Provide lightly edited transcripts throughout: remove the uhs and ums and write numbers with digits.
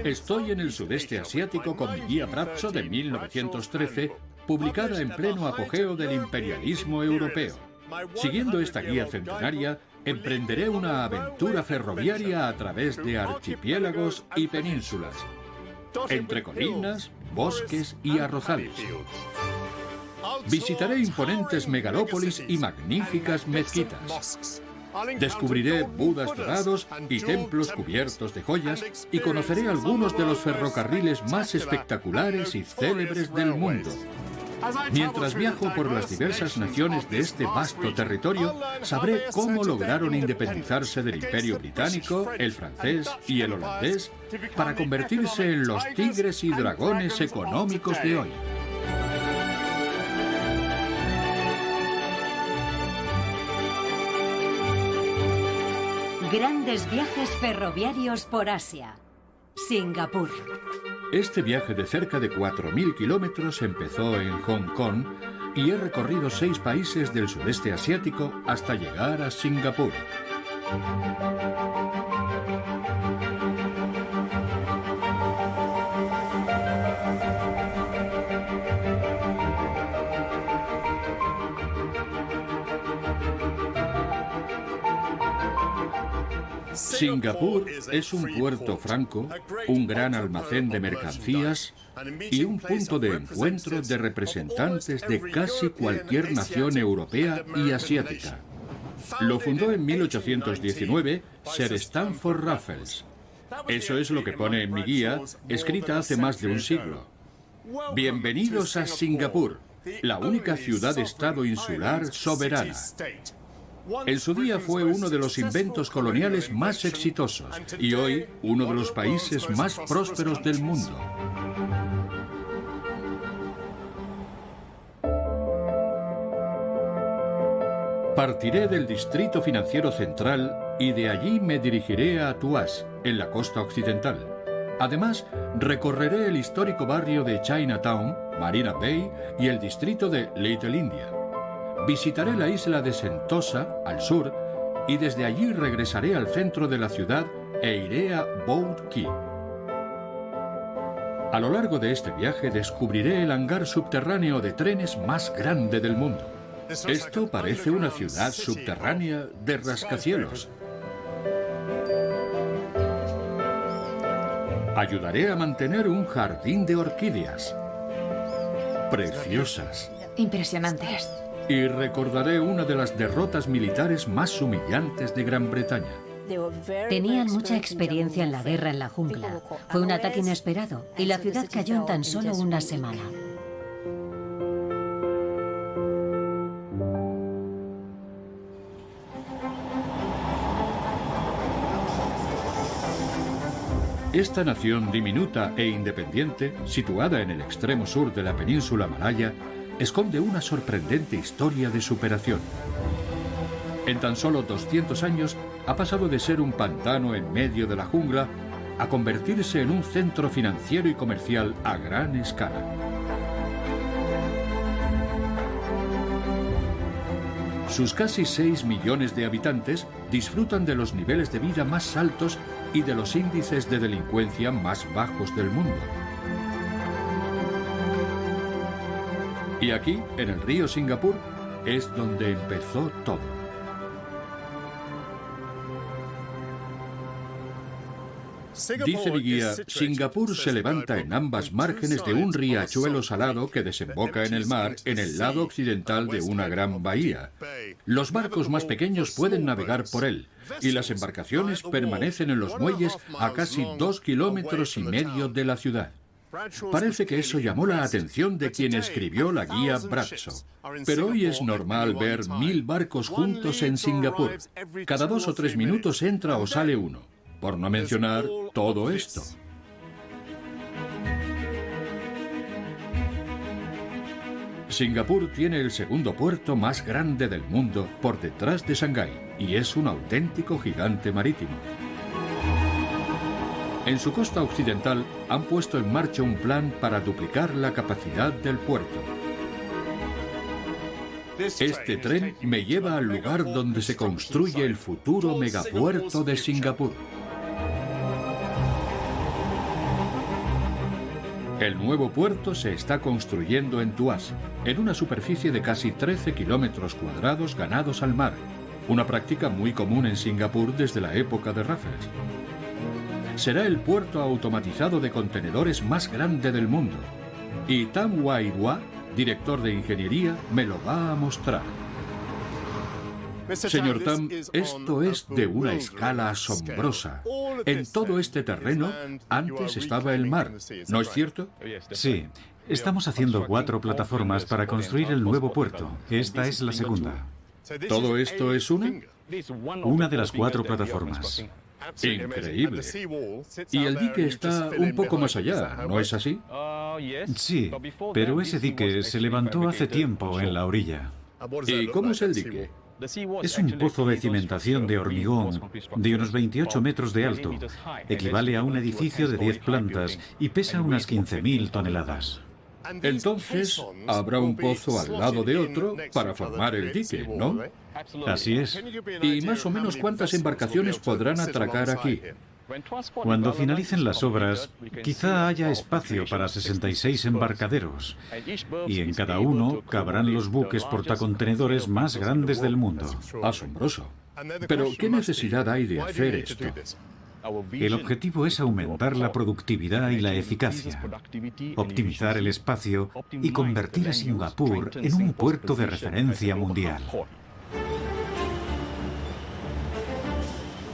Estoy en el sudeste asiático con mi guía Brazzo de 1913, publicada en pleno apogeo del imperialismo europeo. Siguiendo esta guía centenaria, emprenderé una aventura ferroviaria a través de archipiélagos y penínsulas, entre colinas, bosques y arrozales. Visitaré imponentes megalópolis y magníficas mezquitas. Descubriré budas dorados y templos cubiertos de joyas y conoceré algunos de los ferrocarriles más espectaculares y célebres del mundo. Mientras viajo por las diversas naciones de este vasto territorio, sabré cómo lograron independizarse del Imperio Británico, el francés y el holandés para convertirse en los tigres y dragones económicos de hoy. Grandes viajes ferroviarios por Asia. Singapur. Este viaje de cerca de 4.000 kilómetros empezó en Hong Kong y he recorrido 6 países del sudeste asiático hasta llegar a Singapur. Singapur es un puerto franco, un gran almacén de mercancías y un punto de encuentro de representantes de casi cualquier nación europea y asiática. Lo fundó en 1819 Sir Stamford Raffles. Eso es lo que pone en mi guía, escrita hace más de un siglo. Bienvenidos a Singapur, la única ciudad-estado insular soberana. En su día fue uno de los inventos coloniales más exitosos y hoy uno de los países más prósperos del mundo. Partiré del Distrito Financiero Central y de allí me dirigiré a Tuas, en la costa occidental. Además, recorreré el histórico barrio de Chinatown, Marina Bay y el distrito de Little India. Visitaré la isla de Sentosa, al sur, y desde allí regresaré al centro de la ciudad e iré a Boat Quay. A lo largo de este viaje descubriré el hangar subterráneo de trenes más grande del mundo. Esto parece una ciudad subterránea de rascacielos. Ayudaré a mantener un jardín de orquídeas preciosas. Impresionantes. Y recordaré una de las derrotas militares más humillantes de Gran Bretaña. Tenían mucha experiencia en la guerra en la jungla. Fue un ataque inesperado y la ciudad cayó en tan solo una semana. Esta nación diminuta e independiente, situada en el extremo sur de la península malaya, esconde una sorprendente historia de superación. En tan solo 200 años ha pasado de ser un pantano en medio de la jungla a convertirse en un centro financiero y comercial a gran escala. Sus casi 6 millones de habitantes disfrutan de los niveles de vida más altos y de los índices de delincuencia más bajos del mundo. Y aquí, en el río Singapur, es donde empezó todo. Dice mi guía, Singapur se levanta en ambas márgenes de un riachuelo salado que desemboca en el mar en el lado occidental de una gran bahía. Los barcos más pequeños pueden navegar por él y las embarcaciones permanecen en los muelles a casi 2,5 kilómetros de la ciudad. Parece que eso llamó la atención de quien escribió la guía Brazzo. Pero hoy es normal ver 1000 barcos juntos en Singapur. Cada 2 o 3 minutos entra o sale uno. Por no mencionar todo esto. Singapur tiene el segundo puerto más grande del mundo por detrás de Shanghái y es un auténtico gigante marítimo. En su costa occidental han puesto en marcha un plan para duplicar la capacidad del puerto. Este tren me lleva al lugar donde se construye el futuro megapuerto de Singapur. El nuevo puerto se está construyendo en Tuas, en una superficie de casi 13 kilómetros cuadrados ganados al mar, una práctica muy común en Singapur desde la época de Raffles. Será el puerto automatizado de contenedores más grande del mundo, y Tam Wai Dua, director de ingeniería, me lo va a mostrar. Señor Tam, esto es de una escala asombrosa. En todo este terreno, antes estaba el mar, ¿no es cierto? Sí. Estamos haciendo 4 plataformas para construir el nuevo puerto. Esta es la segunda. ¿Todo esto es una? Una de las 4 plataformas. Increíble. Y el dique está un poco más allá, ¿no es así? Sí, pero ese dique se levantó hace tiempo en la orilla. ¿Y cómo es el dique? Es un pozo de cimentación de hormigón de unos 28 metros de alto. Equivale a un edificio de 10 plantas y pesa unas 15.000 toneladas. Entonces, habrá un pozo al lado de otro para formar el dique, ¿no? Así es. ¿Y más o menos cuántas embarcaciones podrán atracar aquí? Cuando finalicen las obras, quizá haya espacio para 66 embarcaderos, y en cada uno cabrán los buques portacontenedores más grandes del mundo. Asombroso. Pero, ¿qué necesidad hay de hacer esto? El objetivo es aumentar la productividad y la eficacia, optimizar el espacio y convertir a Singapur en un puerto de referencia mundial.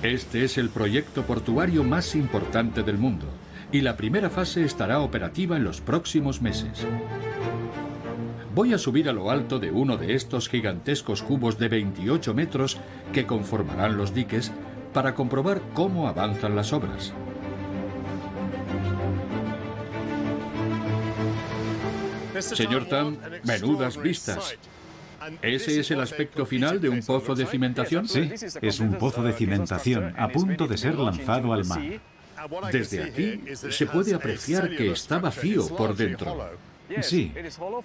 Este es el proyecto portuario más importante del mundo, y la primera fase estará operativa en los próximos meses. Voy a subir a lo alto de uno de estos gigantescos cubos de 28 metros que conformarán los diques para comprobar cómo avanzan las obras. Señor Tam, menudas vistas. ¿Ese es el aspecto final de un pozo de cimentación? Sí, es un pozo de cimentación a punto de ser lanzado al mar. Desde aquí se puede apreciar que está vacío por dentro. Sí,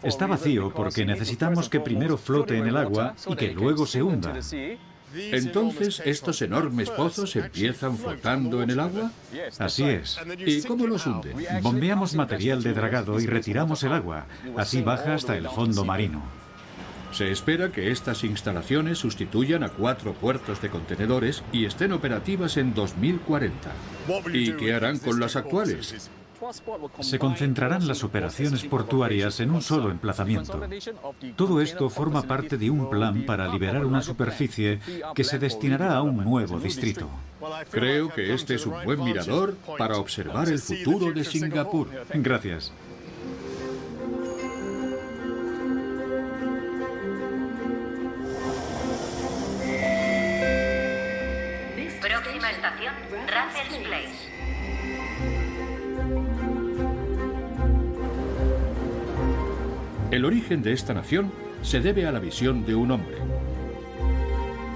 está vacío porque necesitamos que primero flote en el agua y que luego se hunda. Entonces, ¿estos enormes pozos empiezan flotando en el agua? Así es. ¿Y cómo los hunden? Bombeamos material de dragado y retiramos el agua. Así baja hasta el fondo marino. Se espera que estas instalaciones sustituyan a 4 puertos de contenedores y estén operativas en 2040. ¿Y qué harán con las actuales? Se concentrarán las operaciones portuarias en un solo emplazamiento. Todo esto forma parte de un plan para liberar una superficie que se destinará a un nuevo distrito. Creo que este es un buen mirador para observar el futuro de Singapur. Gracias. Próxima estación, Raffles Place. El origen de esta nación se debe a la visión de un hombre.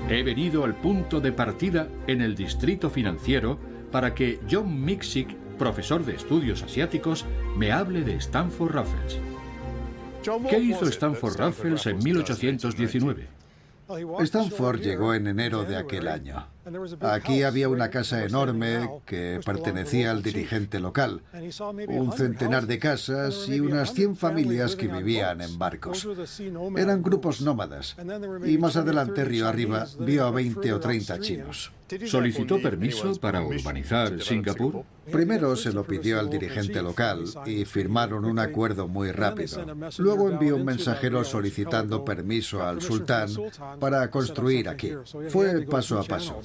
He venido al punto de partida en el distrito financiero para que John Miksic, profesor de estudios asiáticos, me hable de Stanford Raffles. ¿Qué hizo Stanford Raffles en 1819? Stanford llegó en enero de aquel año. Aquí había una casa enorme que pertenecía al dirigente local, un centenar de casas y unas 100 familias que vivían en barcos. Eran grupos nómadas y más adelante río arriba vio a 20 o 30 chinos. ¿Solicitó permiso para urbanizar Singapur? Primero se lo pidió al dirigente local y firmaron un acuerdo muy rápido. Luego envió un mensajero solicitando permiso al sultán para construir aquí. Fue paso a paso.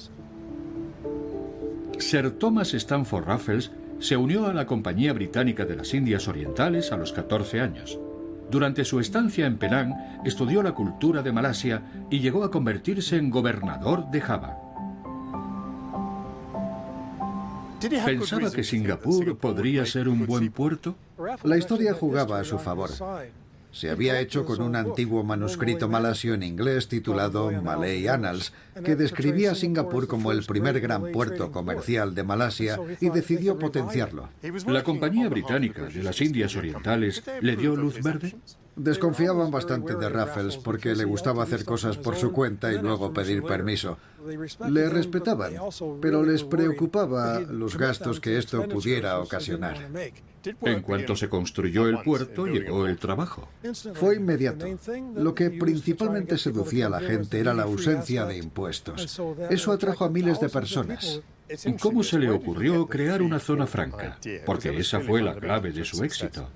Sir Thomas Stanford Raffles se unió a la Compañía Británica de las Indias Orientales a los 14 años. Durante su estancia en Penang, estudió la cultura de Malasia y llegó a convertirse en gobernador de Java. ¿Pensaba que Singapur podría ser un buen puerto? La historia jugaba a su favor. Se había hecho con un antiguo manuscrito malasio en inglés titulado Malay Annals, que describía a Singapur como el primer gran puerto comercial de Malasia y decidió potenciarlo. ¿La Compañía Británica de las Indias Orientales le dio luz verde? Desconfiaban bastante de Raffles porque le gustaba hacer cosas por su cuenta y luego pedir permiso. Le respetaban, pero les preocupaba los gastos que esto pudiera ocasionar. En cuanto se construyó el puerto, llegó el trabajo. Fue inmediato. Lo que principalmente seducía a la gente era la ausencia de impuestos. Eso atrajo a miles de personas. ¿Cómo se le ocurrió crear una zona franca? Porque esa fue la clave de su éxito.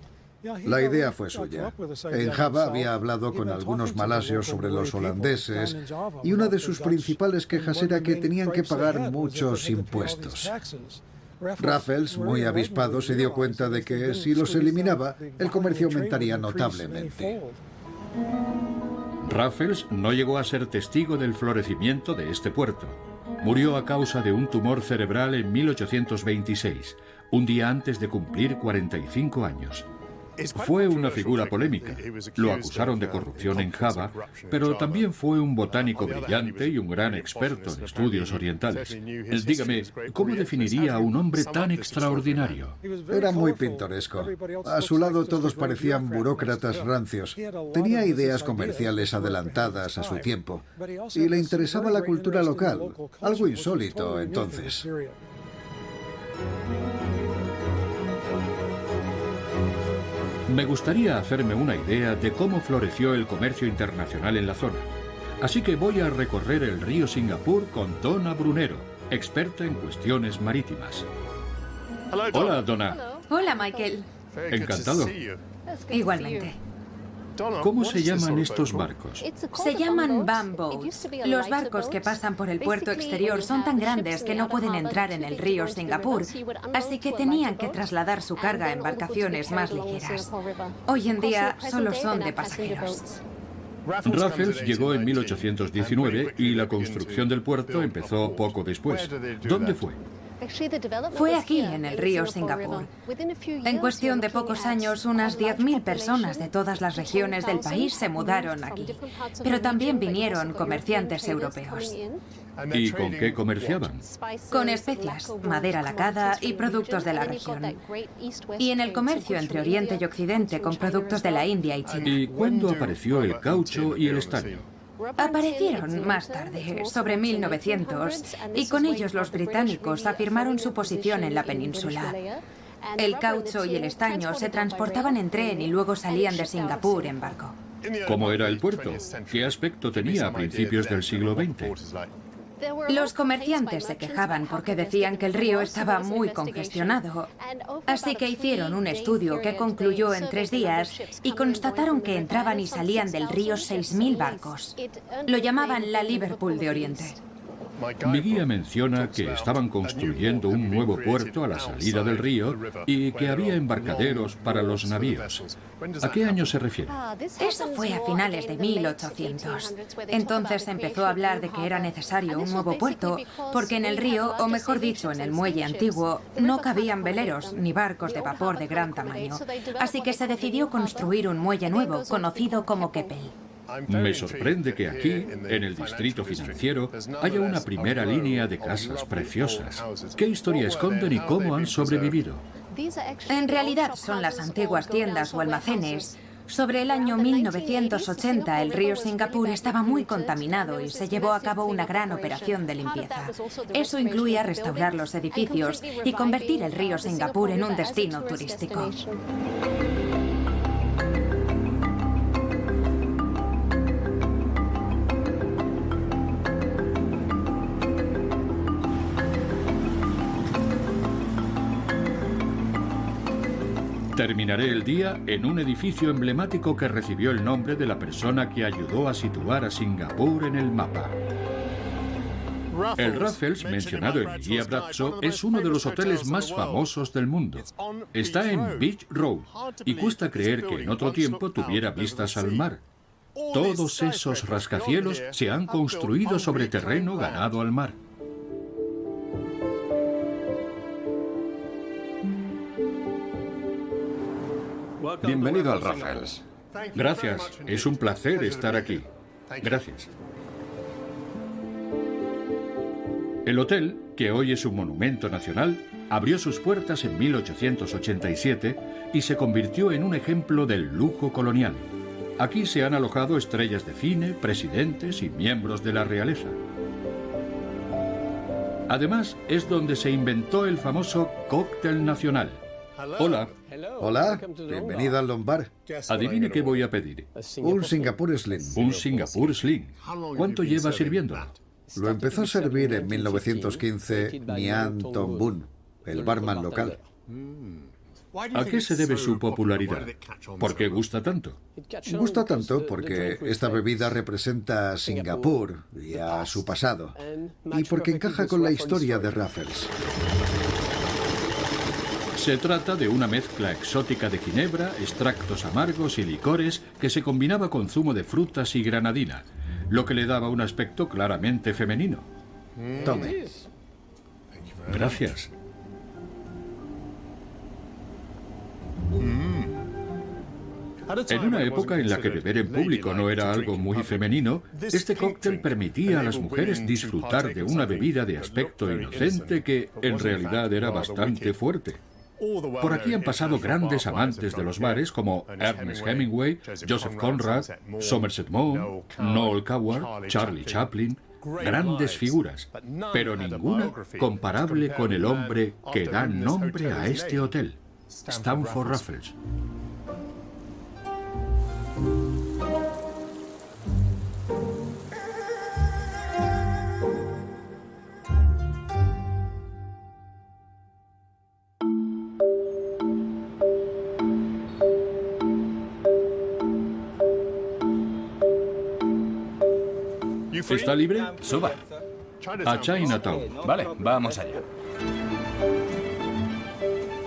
La idea fue suya. En Java había hablado con algunos malasios sobre los holandeses y una de sus principales quejas era que tenían que pagar muchos impuestos. Raffles, muy avispado, se dio cuenta de que si los eliminaba, el comercio aumentaría notablemente. Raffles no llegó a ser testigo del florecimiento de este puerto. Murió a causa de un tumor cerebral en 1826, un día antes de cumplir 45 años. Fue una figura polémica. Lo acusaron de corrupción en Java, pero también fue un botánico brillante y un gran experto en estudios orientales. Dígame, ¿cómo definiría a un hombre tan extraordinario? Era muy pintoresco. A su lado todos parecían burócratas rancios. Tenía ideas comerciales adelantadas a su tiempo. Y le interesaba la cultura local, algo insólito entonces. Me gustaría hacerme una idea de cómo floreció el comercio internacional en la zona. Así que voy a recorrer el río Singapur con Donna Brunero, experta en cuestiones marítimas. Hola, Donna. Hola, Michael. Encantado. Igualmente. ¿Cómo se llaman estos barcos? Se llaman bum boats. Los barcos que pasan por el puerto exterior son tan grandes que no pueden entrar en el río Singapur, así que tenían que trasladar su carga a embarcaciones más ligeras. Hoy en día solo son de pasajeros. Raffles llegó en 1819 y la construcción del puerto empezó poco después. ¿Dónde fue? Fue aquí, en el río Singapur. En cuestión de pocos años, unas 10.000 personas de todas las regiones del país se mudaron aquí. Pero también vinieron comerciantes europeos. ¿Y con qué comerciaban? Con especias, madera lacada y productos de la región. Y en el comercio entre Oriente y Occidente con productos de la India y China. ¿Y cuándo apareció el caucho y el estaño? Aparecieron más tarde, sobre 1900, y con ellos los británicos afirmaron su posición en la península. El caucho y el estaño se transportaban en tren y luego salían de Singapur en barco. ¿Cómo era el puerto? ¿Qué aspecto tenía a principios del siglo XX? Los comerciantes se quejaban porque decían que el río estaba muy congestionado. Así que hicieron un estudio que concluyó en 3 días y constataron que entraban y salían del río 6.000 barcos. Lo llamaban la Liverpool de Oriente. Mi guía menciona que estaban construyendo un nuevo puerto a la salida del río y que había embarcaderos para los navíos. ¿A qué año se refiere? Eso fue a finales de 1800. Entonces se empezó a hablar de que era necesario un nuevo puerto, porque en el río, o mejor dicho, en el muelle antiguo, no cabían veleros ni barcos de vapor de gran tamaño. Así que se decidió construir un muelle nuevo, conocido como Keppel. Me sorprende que aquí, en el distrito financiero, haya una primera línea de casas preciosas. ¿Qué historia esconden y cómo han sobrevivido? En realidad son las antiguas tiendas o almacenes. Sobre el año 1980 el río Singapur estaba muy contaminado y se llevó a cabo una gran operación de limpieza. Eso incluía restaurar los edificios y convertir el río Singapur en un destino turístico. Terminaré el día en un edificio emblemático que recibió el nombre de la persona que ayudó a situar a Singapur en el mapa. El Raffles, mencionado en mi guía Bradshaw, es uno de los hoteles más famosos del mundo. Está en Beach Road y cuesta creer que en otro tiempo tuviera vistas al mar. Todos esos rascacielos se han construido sobre terreno ganado al mar. Bienvenido al Raffles. Gracias, es un placer estar aquí. Gracias. El hotel, que hoy es un monumento nacional, abrió sus puertas en 1887 y se convirtió en un ejemplo del lujo colonial. Aquí se han alojado estrellas de cine, presidentes y miembros de la realeza. Además, es donde se inventó el famoso cóctel nacional. Hola. Hola, bienvenido al Lombard. Adivine qué voy a pedir. Un Singapur Slim. Un Singapur Slim. ¿Cuánto lleva sirviéndolo? Lo empezó a servir en 1915 Nyan Tong Bun, el barman local. ¿A qué se debe su popularidad? ¿Por qué gusta tanto? Gusta tanto porque esta bebida representa a Singapur y a su pasado, y porque encaja con la historia de Raffles. Se trata de una mezcla exótica de ginebra, extractos amargos y licores que se combinaba con zumo de frutas y granadina, lo que le daba un aspecto claramente femenino. Tome. Gracias. En una época en la que beber en público no era algo muy femenino, este cóctel permitía a las mujeres disfrutar de una bebida de aspecto inocente que en realidad era bastante fuerte. Por aquí han pasado grandes amantes de los bares como Ernest Hemingway, Joseph Conrad, Somerset Maugham, Noel Coward, Charlie Chaplin. Grandes figuras, pero ninguna comparable con el hombre que da nombre a este hotel, Stamford Raffles. ¿Está libre? Suba. A Chinatown. Vale, vamos allá.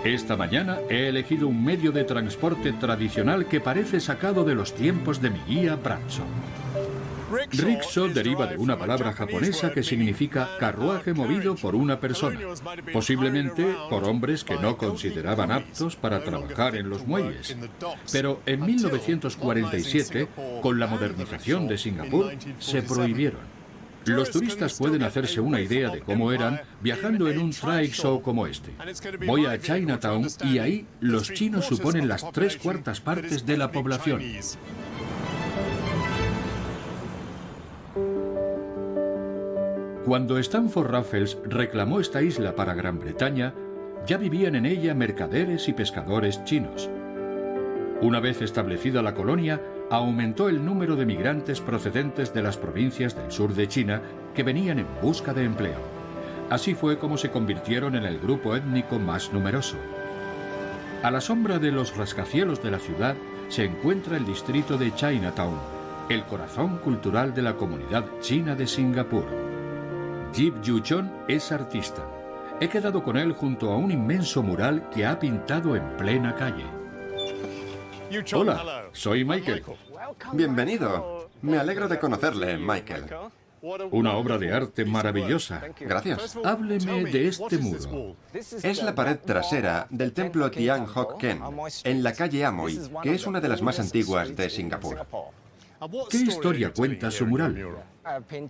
Esta mañana he elegido un medio de transporte tradicional que parece sacado de los tiempos de mi guía Bradshaw. Rickshaw deriva de una palabra japonesa que significa carruaje movido por una persona, posiblemente por hombres que no consideraban aptos para trabajar en los muelles. Pero en 1947, con la modernización de Singapur, se prohibieron. Los turistas pueden hacerse una idea de cómo eran viajando en un trishaw como este. Voy a Chinatown y ahí los chinos suponen las 3/4 partes de la población. Cuando Stamford Raffles reclamó esta isla para Gran Bretaña, ya vivían en ella mercaderes y pescadores chinos. Una vez establecida la colonia, aumentó el número de migrantes procedentes de las provincias del sur de China que venían en busca de empleo. Así fue como se convirtieron en el grupo étnico más numeroso. A la sombra de los rascacielos de la ciudad se encuentra el distrito de Chinatown, el corazón cultural de la comunidad china de Singapur. Yip Yu-chon es artista. He quedado con él junto a un inmenso mural que ha pintado en plena calle. Hola, soy Michael. Bienvenido. Me alegro de conocerle, Michael. Una obra de arte maravillosa. Gracias. Hábleme de este muro. Es la pared trasera del templo Tian Hock Ken, en la calle Amoy, que es una de las más antiguas de Singapur. ¿Qué historia cuenta su mural?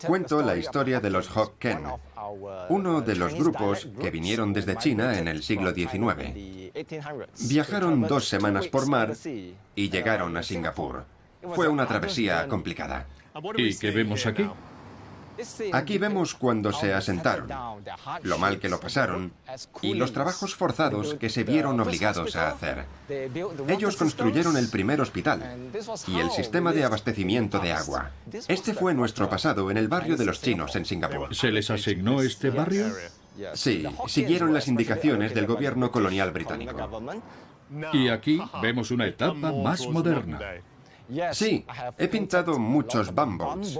Cuento la historia de los Hock Ken, uno de los grupos que vinieron desde China en el siglo XIX. Viajaron 2 semanas por mar y llegaron a Singapur. Fue una travesía complicada. ¿Y qué vemos aquí? Aquí vemos cuando se asentaron, lo mal que lo pasaron y los trabajos forzados que se vieron obligados a hacer. Ellos construyeron el primer hospital y el sistema de abastecimiento de agua. Este fue nuestro pasado en el barrio de los chinos en Singapur. ¿Se les asignó este barrio? Sí, siguieron las indicaciones del gobierno colonial británico. Y aquí vemos una etapa más moderna. Sí, he pintado muchos bumboats,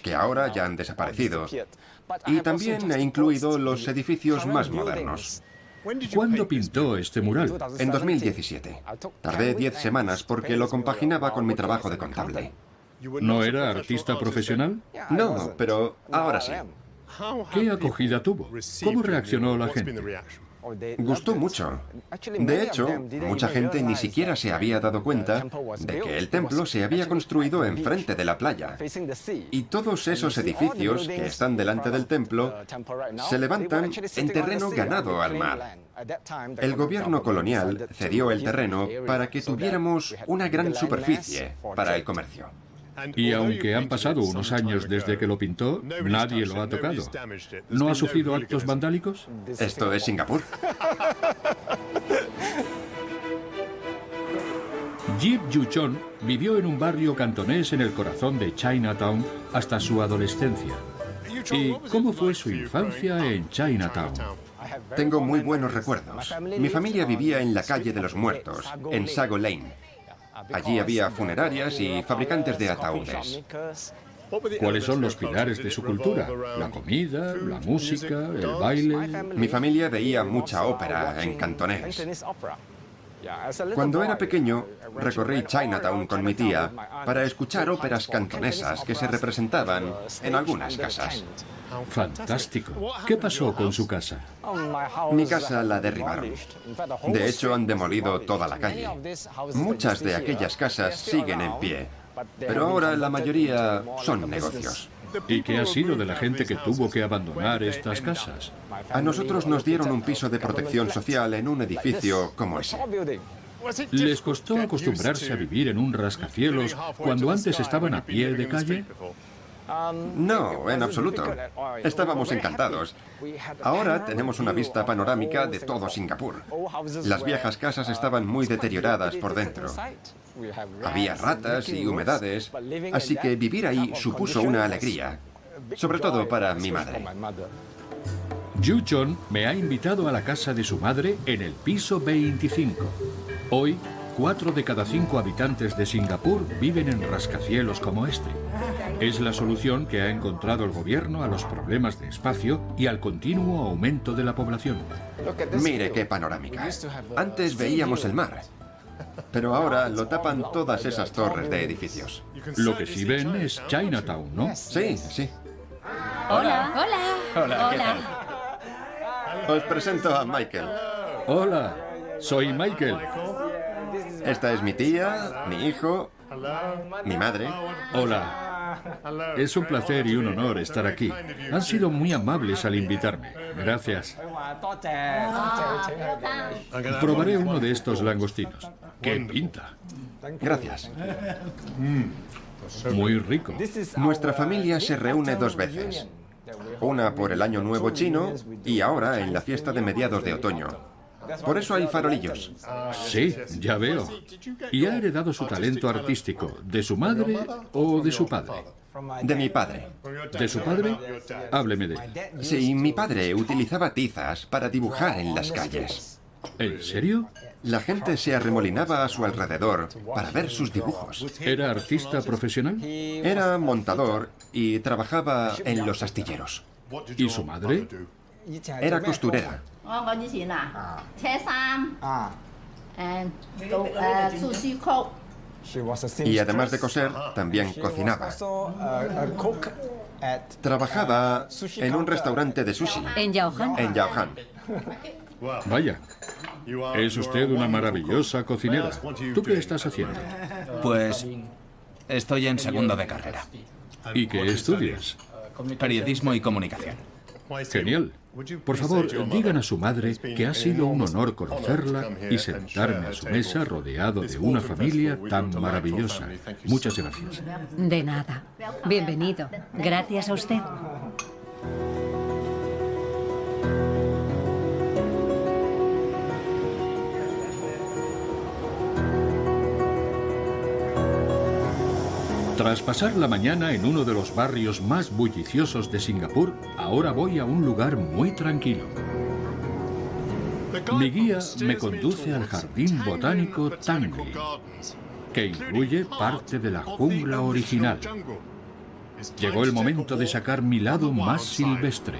que ahora ya han desaparecido, y también he incluido los edificios más modernos. ¿Cuándo pintó este mural? En 2017. Tardé 10 semanas porque lo compaginaba con mi trabajo de contable. ¿No era artista profesional? No, pero ahora sí. ¿Qué acogida tuvo? ¿Cómo reaccionó la gente? Gustó mucho. De hecho, mucha gente ni siquiera se había dado cuenta de que el templo se había construido enfrente de la playa. Y todos esos edificios que están delante del templo se levantan en terreno ganado al mar. El gobierno colonial cedió el terreno para que tuviéramos una gran superficie para el comercio. Y aunque han pasado unos años desde que lo pintó, nadie lo ha tocado. ¿No ha sufrido actos vandálicos? Esto es Singapur. Yip Yu-chon vivió en un barrio cantonés en el corazón de Chinatown hasta su adolescencia. ¿Y cómo fue su infancia en Chinatown? Tengo muy buenos recuerdos. Mi familia vivía en la calle de los Muertos, en Sago Lane. Allí había funerarias y fabricantes de ataúdes. ¿Cuáles son los pilares de su cultura? ¿La comida, la música, el baile? Mi familia veía mucha ópera en cantonés. Cuando era pequeño, recorrí Chinatown con mi tía para escuchar óperas cantonesas que se representaban en algunas casas. Fantástico. ¿Qué pasó con su casa? Mi casa la derribaron. De hecho, han demolido toda la calle. Muchas de aquellas casas siguen en pie, pero ahora la mayoría son negocios. ¿Y qué ha sido de la gente que tuvo que abandonar estas casas? A nosotros nos dieron un piso de protección social en un edificio como ese. ¿Les costó acostumbrarse a vivir en un rascacielos cuando antes estaban a pie de calle? No, en absoluto. Estábamos encantados. Ahora tenemos una vista panorámica de todo Singapur. Las viejas casas estaban muy deterioradas por dentro. Había ratas y humedades, así que vivir ahí supuso una alegría, sobre todo para mi madre. Yu-chon me ha invitado a la casa de su madre en el piso 25. Hoy, 4 de cada 5 habitantes de Singapur viven en rascacielos como este. Es la solución que ha encontrado el gobierno a los problemas de espacio y al continuo aumento de la población. Mire qué panorámica. Antes veíamos el mar, pero ahora lo tapan todas esas torres de edificios. Lo que sí ven es Chinatown, ¿no? Sí, sí. Hola. Hola, ¿qué tal? Os presento a Michael. Hola, soy Michael. Esta es mi tía, mi hijo, mi madre. Hola. Es un placer y un honor estar aquí. Han sido muy amables al invitarme. Gracias. Probaré uno de estos langostinos. ¡Qué pinta! Gracias. Muy rico. Nuestra familia se reúne 2 veces. Una por el Año Nuevo Chino y ahora en la fiesta de mediados de otoño. Por eso hay farolillos. Sí, ya veo. ¿Y ha heredado su talento artístico de su madre o de su padre? De mi padre. ¿De su padre? Hábleme de él. Sí, mi padre utilizaba tizas para dibujar en las calles. ¿En serio? La gente se arremolinaba a su alrededor para ver sus dibujos. ¿Era artista profesional? Era montador y trabajaba en los astilleros. ¿Y su madre? Era costurera. Y además de coser, también cocinaba. Trabajaba en un restaurante de sushi. ¿En Yaohan? En Yaohan. Vaya. Es usted una maravillosa cocinera. ¿Tú qué estás haciendo? Pues estoy en segundo de carrera. ¿Y qué estudias? Periodismo y comunicación. Genial. Por favor, digan a su madre que ha sido un honor conocerla y sentarme a su mesa rodeado de una familia tan maravillosa. Muchas gracias. De nada. Bienvenido. Gracias a usted. Tras pasar la mañana en uno de los barrios más bulliciosos de Singapur, ahora voy a un lugar muy tranquilo. Mi guía me conduce al jardín botánico Tanglin, que incluye parte de la jungla original. Llegó el momento de sacar mi lado más silvestre.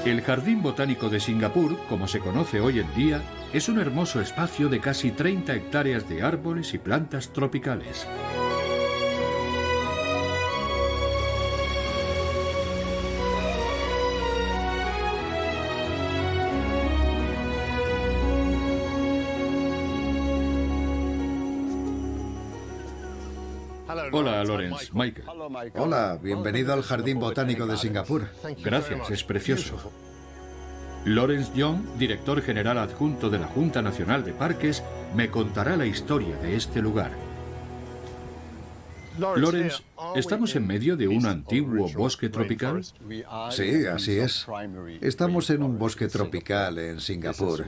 El Jardín Botánico de Singapur, como se conoce hoy en día, es un hermoso espacio de casi 30 hectáreas de árboles y plantas tropicales. Hola, Lawrence. Michael. Hola, bienvenido al Jardín Botánico de Singapur. Gracias, es precioso. Lawrence Young, director general adjunto de la Junta Nacional de Parques, me contará la historia de este lugar. Lawrence, ¿estamos en medio de un antiguo bosque tropical? Sí, así es. Estamos en un bosque tropical en Singapur.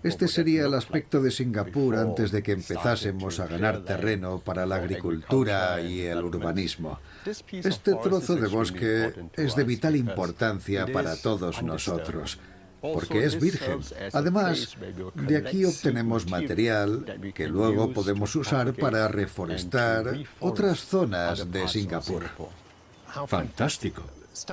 Este sería el aspecto de Singapur antes de que empezásemos a ganar terreno para la agricultura y el urbanismo. Este trozo de bosque es de vital importancia para todos nosotros, porque es virgen. Además, de aquí obtenemos material que luego podemos usar para reforestar otras zonas de Singapur. Fantástico.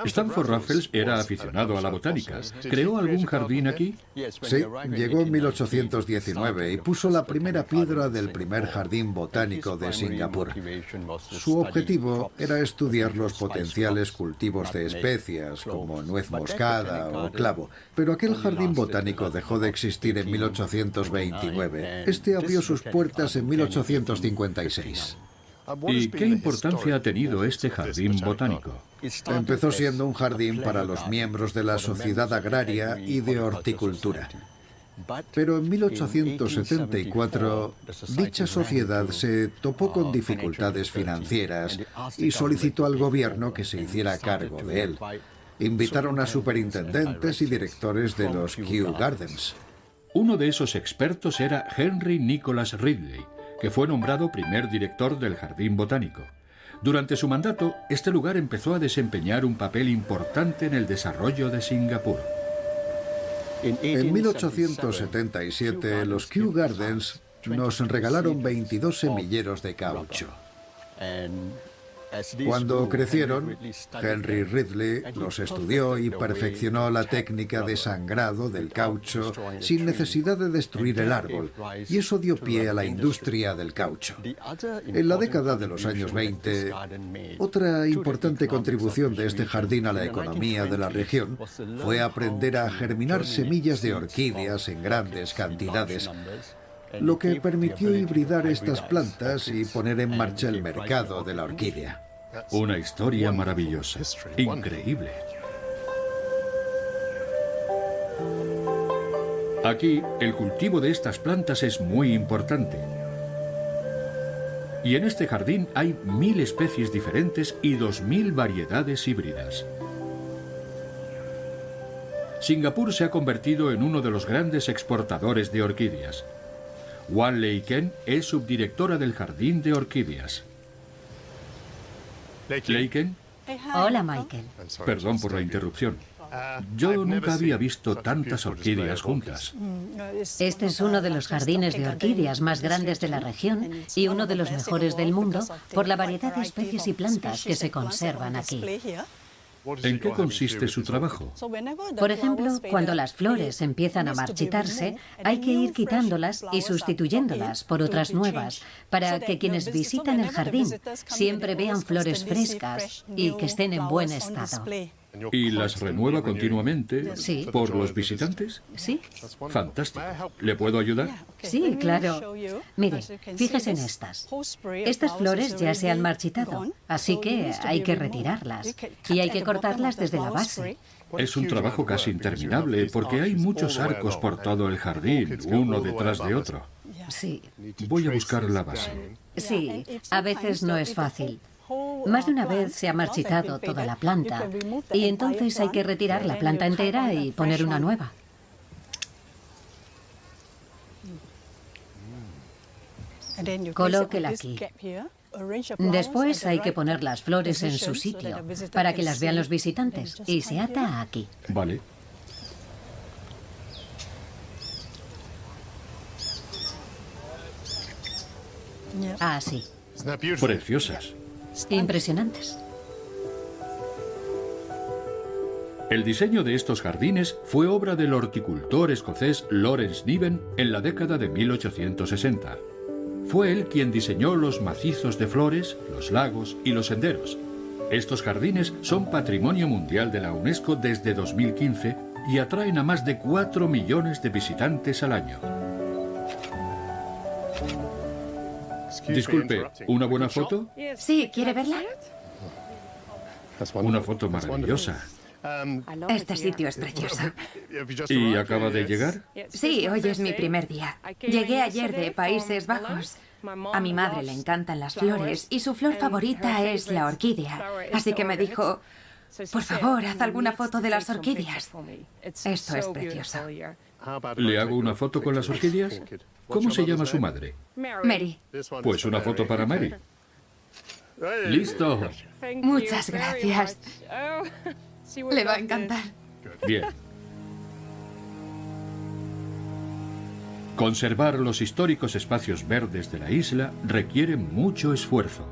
Stanford Raffles era aficionado a la botánica. ¿Creó algún jardín aquí? Sí, llegó en 1819 y puso la primera piedra del primer jardín botánico de Singapur. Su objetivo era estudiar los potenciales cultivos de especias, como nuez moscada o clavo, pero aquel jardín botánico dejó de existir en 1829. Este abrió sus puertas en 1856. ¿Y qué importancia ha tenido este jardín botánico? Empezó siendo un jardín para los miembros de la sociedad agraria y de horticultura. Pero en 1874, dicha sociedad se topó con dificultades financieras y solicitó al gobierno que se hiciera cargo de él. Invitaron a superintendentes y directores de los Kew Gardens. Uno de esos expertos era Henry Nicholas Ridley, que fue nombrado primer director del Jardín Botánico. Durante su mandato, este lugar empezó a desempeñar un papel importante en el desarrollo de Singapur. En 1877, los Kew Gardens nos regalaron 22 semilleros de caucho. Cuando crecieron, Henry Ridley los estudió y perfeccionó la técnica de sangrado del caucho sin necesidad de destruir el árbol, y eso dio pie a la industria del caucho. En la década de los años 20, otra importante contribución de este jardín a la economía de la región fue aprender a germinar semillas de orquídeas en grandes cantidades, lo que permitió hibridar estas plantas y poner en marcha el mercado de la orquídea. Una historia maravillosa, increíble. Aquí, el cultivo de estas plantas es muy importante. Y en este jardín hay 1000 especies diferentes y 2000 variedades híbridas. Singapur se ha convertido en uno de los grandes exportadores de orquídeas. Wan Lei Ken es subdirectora del Jardín de Orquídeas. Lei Ken, Hola, Michael. perdón por la interrupción. Yo nunca había visto tantas orquídeas juntas. Este es uno de los jardines de orquídeas más grandes de la región y uno de los mejores del mundo por la variedad de especies y plantas que se conservan aquí. ¿En qué consiste su trabajo? Por ejemplo, cuando las flores empiezan a marchitarse, hay que ir quitándolas y sustituyéndolas por otras nuevas, para que quienes visitan el jardín siempre vean flores frescas y que estén en buen estado. ¿Y las renueva continuamente Sí. por los visitantes? ¿Sí? Fantástico. ¿Le puedo ayudar? Sí, claro. Mire, fíjese en estas. Estas flores ya se han marchitado, así que hay que retirarlas. Y hay que cortarlas desde la base. Es un trabajo casi interminable porque hay muchos arcos por todo el jardín, uno detrás de otro. Sí, Voy a buscar la base. sí, a veces no es fácil. Más de una vez se ha marchitado toda la planta y entonces hay que retirar la planta entera y poner una nueva. Colóquela aquí. Después hay que poner las flores en su sitio para que las vean los visitantes y se ata aquí. Vale. Así. Preciosas. Impresionantes. El diseño de estos jardines fue obra del horticultor escocés Lawrence Niven en la década de 1860. Fue él quien diseñó los macizos de flores, los lagos y los senderos. Estos jardines son Patrimonio Mundial de la UNESCO desde 2015 y atraen a más de 4 millones de visitantes al año. Disculpe, ¿una buena foto? Sí, ¿quiere verla? Una foto maravillosa. Este sitio es precioso. ¿Y acaba de llegar? Sí, hoy es mi primer día. Llegué ayer de Países Bajos. A mi madre le encantan las flores y su flor favorita es la orquídea. Así que me dijo, por favor, haz alguna foto de las orquídeas. Esto es precioso. ¿Le hago una foto con las orquídeas? ¿Cómo se llama su madre? Mary, Pues una foto para Mary. ¡Listo! muchas gracias. Le va a encantar. Bien. Conservar los históricos espacios verdes de la isla requiere mucho esfuerzo.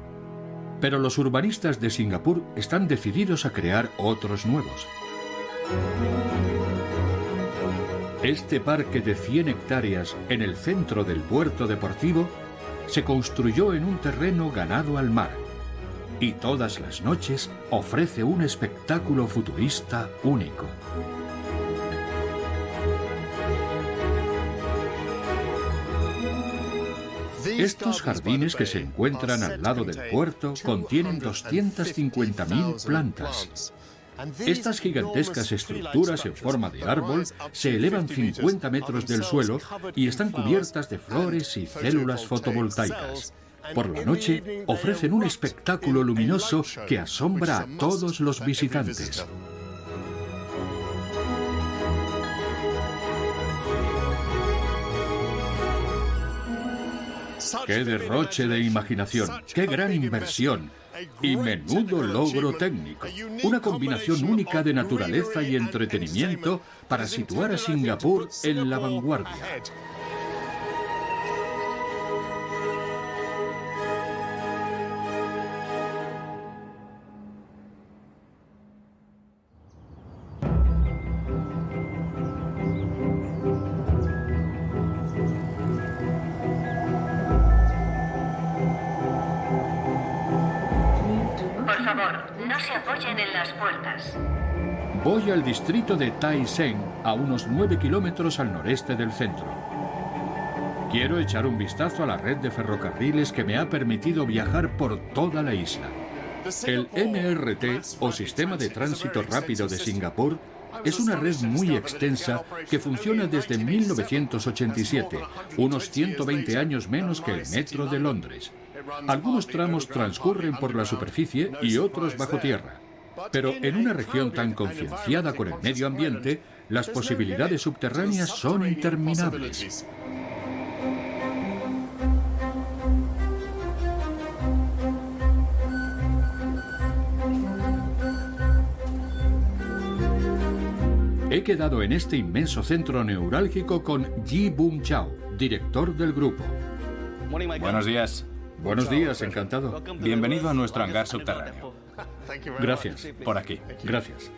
Pero los urbanistas de Singapur están decididos a crear otros nuevos. Este parque de 100 hectáreas en el centro del puerto deportivo se construyó en un terreno ganado al mar y todas las noches ofrece un espectáculo futurista único. Estos jardines que se encuentran al lado del puerto contienen 250.000 plantas. Estas gigantescas estructuras en forma de árbol se elevan 50 metros del suelo y están cubiertas de flores y células fotovoltaicas. Por la noche ofrecen un espectáculo luminoso que asombra a todos los visitantes. ¡Qué derroche de imaginación! ¡Qué gran inversión! Y menudo logro técnico. Una combinación única de naturaleza y entretenimiento para situar a Singapur en la vanguardia. Por favor, no se apoyen en las puertas. Voy al distrito de Tai Seng, a unos 9 kilómetros al noreste del centro. Quiero echar un vistazo a la red de ferrocarriles que me ha permitido viajar por toda la isla. El MRT, o Sistema de Tránsito Rápido de Singapur, es una red muy extensa que funciona desde 1987, unos 120 años menos que el metro de Londres. Algunos tramos transcurren por la superficie y otros bajo tierra. Pero en una región tan concienciada con el medio ambiente, las posibilidades subterráneas son interminables. He quedado en este inmenso centro neurálgico con Ji Bung Chao, director del grupo. Buenos días. Buenos días, encantado. Bienvenido a nuestro hangar subterráneo. Gracias. Por aquí. Gracias.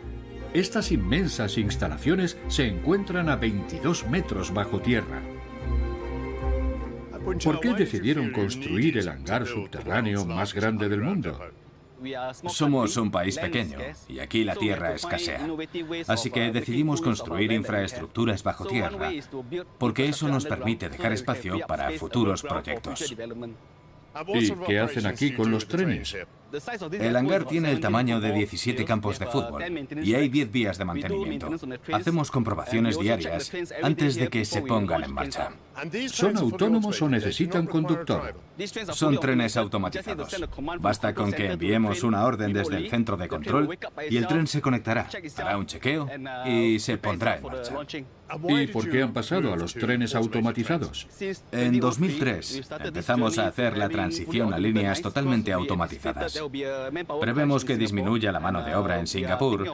Estas inmensas instalaciones se encuentran a 22 metros bajo tierra. ¿Por qué decidieron construir el hangar subterráneo más grande del mundo? Somos un país pequeño y aquí la tierra escasea. Así que decidimos construir infraestructuras bajo tierra porque eso nos permite dejar espacio para futuros proyectos. ¿Y qué hacen aquí con los trenes? El hangar tiene el tamaño de 17 campos de fútbol y hay 10 vías de mantenimiento. Hacemos comprobaciones diarias antes de que se pongan en marcha. ¿Son autónomos o necesitan conductor? Son trenes automatizados. Basta con que enviemos una orden desde el centro de control y el tren se conectará, hará un chequeo y se pondrá en marcha. ¿Y por qué han pasado a los trenes automatizados? En 2003 empezamos a hacer la transición a líneas totalmente automatizadas. Prevemos que disminuya la mano de obra en Singapur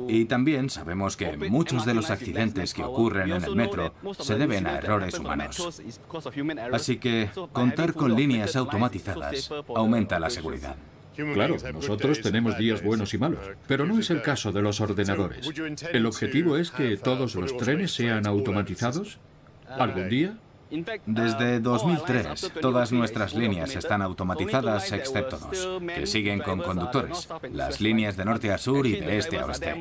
y también sabemos que muchos de los accidentes que ocurren en el metro se deben a errores humanos. Así que contar con líneas automatizadas aumenta la seguridad. Claro, nosotros tenemos días buenos y malos, pero no es el caso de los ordenadores. ¿El objetivo es que todos los trenes sean automatizados? ¿Algún día? Desde 2003, todas nuestras líneas están automatizadas excepto dos, que siguen con conductores, las líneas de norte a sur y de este a oeste.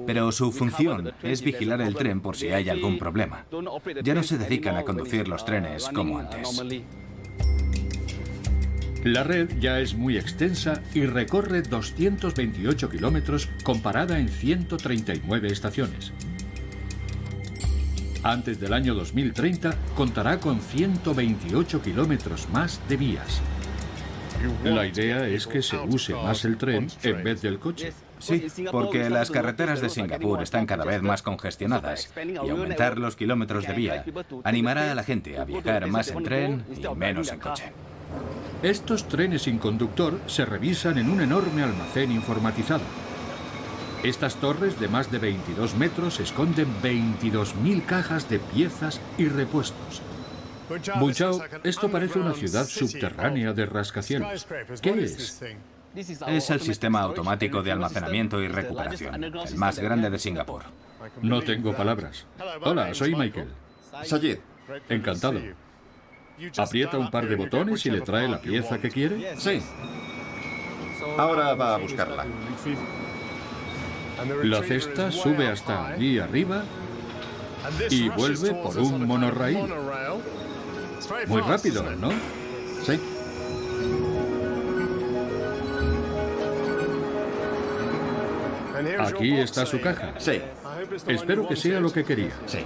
Pero su función es vigilar el tren por si hay algún problema. Ya no se dedican a conducir los trenes como antes. La red ya es muy extensa y recorre 228 kilómetros con parada en 139 estaciones. Antes del año 2030 contará con 128 kilómetros más de vías. La idea es que se use más el tren en vez del coche. Sí, porque las carreteras de Singapur están cada vez más congestionadas y aumentar los kilómetros de vía animará a la gente a viajar más en tren y menos en coche. Estos trenes sin conductor se revisan en un enorme almacén informatizado. Estas torres de más de 22 metros esconden 22.000 cajas de piezas y repuestos. Bunchao, esto parece una ciudad subterránea de rascacielos. ¿Qué es? Es el sistema automático de almacenamiento y recuperación, el más grande de Singapur. No tengo palabras. Hola, soy Michael. Sayid. Encantado. Aprieta un par de botones y le trae la pieza que quiere. Sí. Ahora va a buscarla. La cesta sube hasta allí arriba y vuelve por un monorraíl. Muy rápido, ¿no? Sí. Aquí está su caja. Sí. Espero que sea lo que quería. Sí.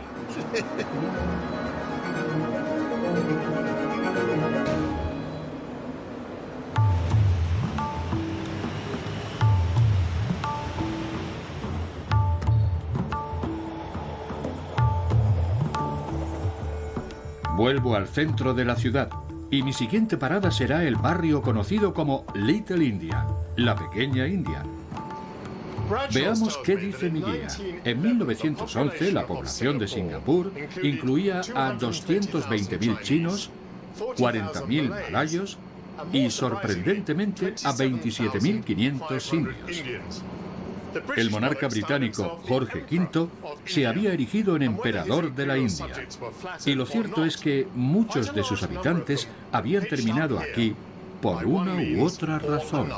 Vuelvo al centro de la ciudad y mi siguiente parada será el barrio conocido como Little India, la pequeña India. Veamos qué dice mi guía. En 1911 la población de Singapur incluía a 220.000 chinos, 40.000 malayos y sorprendentemente a 27.500 indios. El monarca británico Jorge V se había erigido en emperador de la India. Y lo cierto es que muchos de sus habitantes habían terminado aquí por una u otra razón.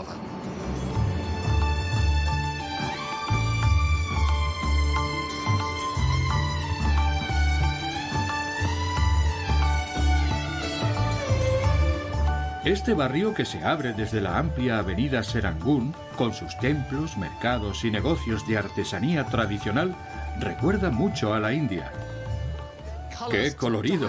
Este barrio, que se abre desde la amplia avenida Serangoon, con sus templos, mercados y negocios de artesanía tradicional, recuerda mucho a la India. ¡Qué colorido!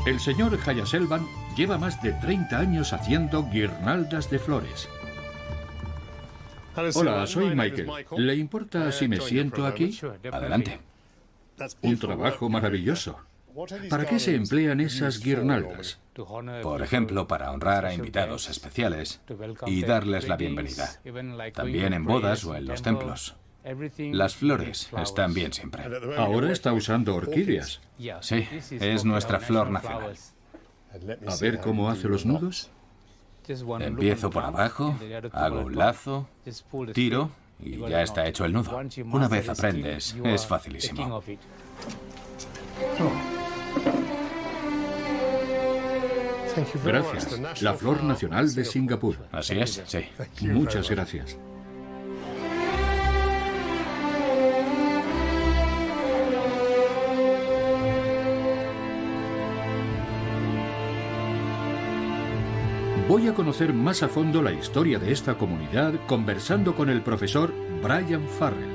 El señor Jayaselvan lleva más de 30 años haciendo guirnaldas de flores. Hola, soy Michael. ¿Le importa si me siento aquí? Adelante. Un trabajo maravilloso. ¿Para qué se emplean esas guirnaldas? Por ejemplo, para honrar a invitados especiales y darles la bienvenida. También en bodas o en los templos. Las flores están bien siempre. Ahora está usando orquídeas. Sí, es nuestra flor nacional. A ver cómo hace los nudos. Empiezo por abajo, hago un lazo, tiro y ya está hecho el nudo. Una vez aprendes, es facilísimo. Gracias. La flor nacional de Singapur. Así es, sí. Muchas gracias. Voy a conocer más a fondo la historia de esta comunidad conversando con el profesor Brian Farrell.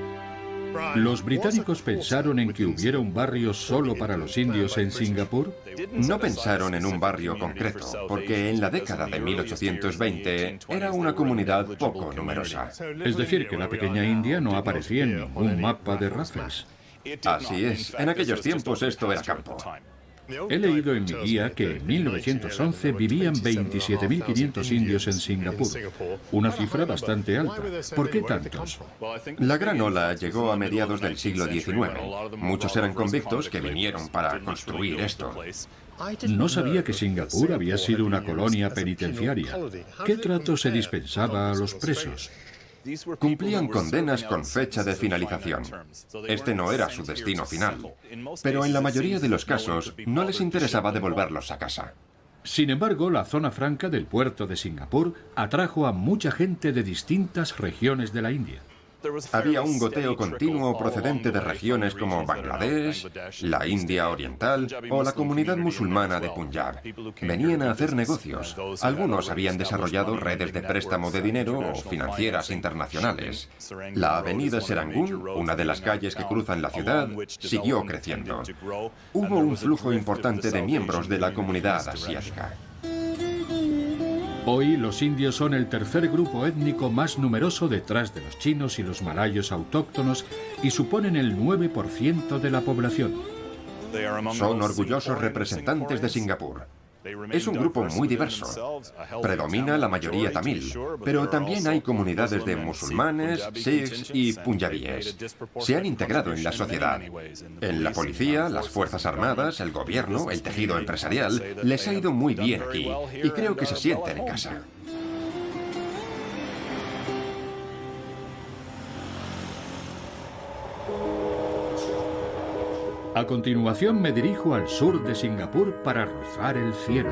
¿Los británicos pensaron en que hubiera un barrio solo para los indios en Singapur? No pensaron en un barrio concreto, porque en la década de 1820 era una comunidad poco numerosa. Es decir, que la pequeña India no aparecía en ningún mapa de Raffles. Así es, en aquellos tiempos esto era campo. He leído en mi guía que en 1911 vivían 27.500 indios en Singapur, una cifra bastante alta. ¿Por qué tantos? La gran ola llegó a mediados del siglo XIX. Muchos eran convictos que vinieron para construir esto. No sabía que Singapur había sido una colonia penitenciaria. ¿Qué trato se dispensaba a los presos? Cumplían condenas con fecha de finalización. Este no era su destino final. Pero en la mayoría de los casos no les interesaba devolverlos a casa. Sin embargo, la zona franca del puerto de Singapur atrajo a mucha gente de distintas regiones de la India. Había un goteo continuo procedente de regiones como Bangladesh, la India Oriental o la comunidad musulmana de Punjab. Venían a hacer negocios. Algunos habían desarrollado redes de préstamo de dinero o financieras internacionales. La avenida Serangoon, una de las calles que cruzan la ciudad, siguió creciendo. Hubo un flujo importante de miembros de la comunidad asiática. Hoy los indios son el tercer grupo étnico más numeroso detrás de los chinos y los malayos autóctonos y suponen el 9% de la población. Son orgullosos representantes de Singapur. Es un grupo muy diverso. Predomina la mayoría tamil, pero también hay comunidades de musulmanes, sikhs y punjabíes. Se han integrado en la sociedad. En la policía, las fuerzas armadas, el gobierno, el tejido empresarial, les ha ido muy bien aquí y creo que se sienten en casa. A continuación me dirijo al sur de Singapur para rozar el cielo.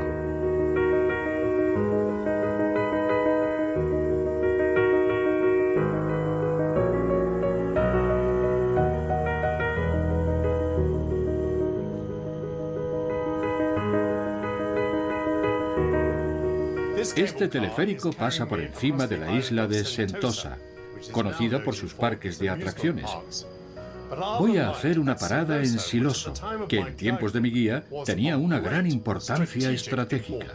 Este teleférico pasa por encima de la isla de Sentosa, conocida por sus parques de atracciones. Voy a hacer una parada en Siloso, que en tiempos de mi guía tenía una gran importancia estratégica.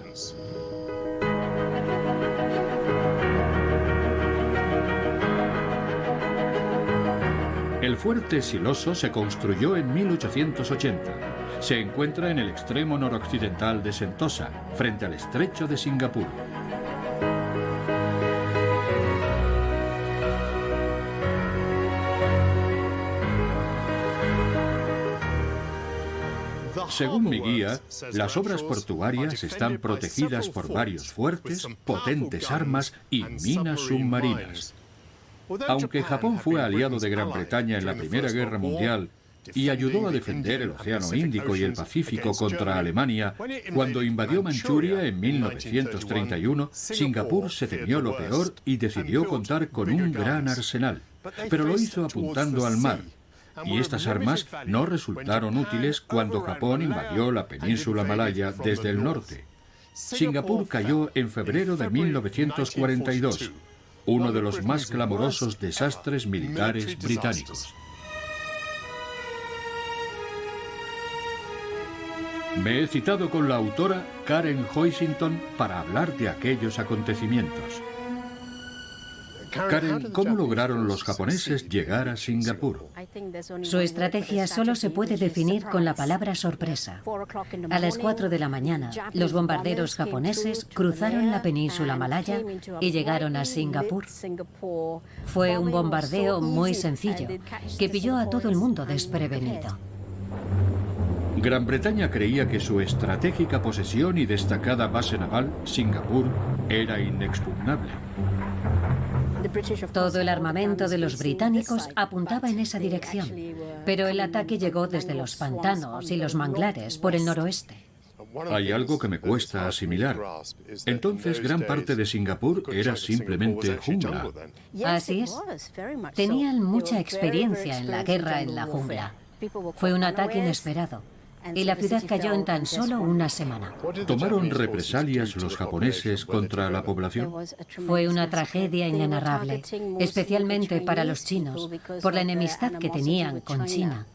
El fuerte Siloso se construyó en 1880. Se encuentra en el extremo noroccidental de Sentosa, frente al estrecho de Singapur. Según mi guía, las obras portuarias están protegidas por varios fuertes, potentes armas y minas submarinas. Aunque Japón fue aliado de Gran Bretaña en la Primera Guerra Mundial y ayudó a defender el Océano Índico y el Pacífico contra Alemania, cuando invadió Manchuria en 1931, Singapur se temió lo peor y decidió contar con un gran arsenal, pero lo hizo apuntando al mar. Y estas armas no resultaron útiles cuando Japón invadió la península malaya desde el norte. Singapur cayó en febrero de 1942, uno de los más clamorosos desastres militares británicos. Me he citado con la autora Karen Hoisington para hablar de aquellos acontecimientos. Karen, ¿cómo lograron los japoneses llegar a Singapur? Su estrategia solo se puede definir con la palabra sorpresa. A las 4 de la mañana, los bombarderos japoneses cruzaron la península malaya y llegaron a Singapur. Fue un bombardeo muy sencillo, que pilló a todo el mundo desprevenido. Gran Bretaña creía que su estratégica posesión y destacada base naval, Singapur, era inexpugnable. Todo el armamento de los británicos apuntaba en esa dirección, pero el ataque llegó desde los pantanos y los manglares por el noroeste. Hay algo que me cuesta asimilar. Entonces, gran parte de Singapur era simplemente jungla. Así es. Tenían mucha experiencia en la guerra en la jungla. Fue un ataque inesperado. Y la ciudad cayó en tan solo una semana. ¿Tomaron represalias los japoneses contra la población? Fue una tragedia inenarrable, especialmente para los chinos, por la enemistad que tenían con China.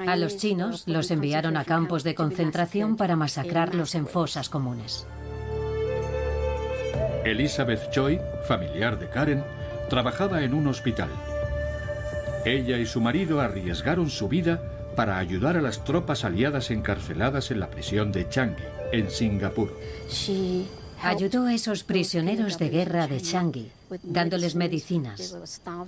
A los chinos los enviaron a campos de concentración para masacrarlos en fosas comunes. Elizabeth Choi, familiar de Karen, trabajaba en un hospital. Ella y su marido arriesgaron su vida para ayudar a las tropas aliadas encarceladas en la prisión de Changi, en Singapur. Ayudó a esos prisioneros de guerra de Changi, dándoles medicinas.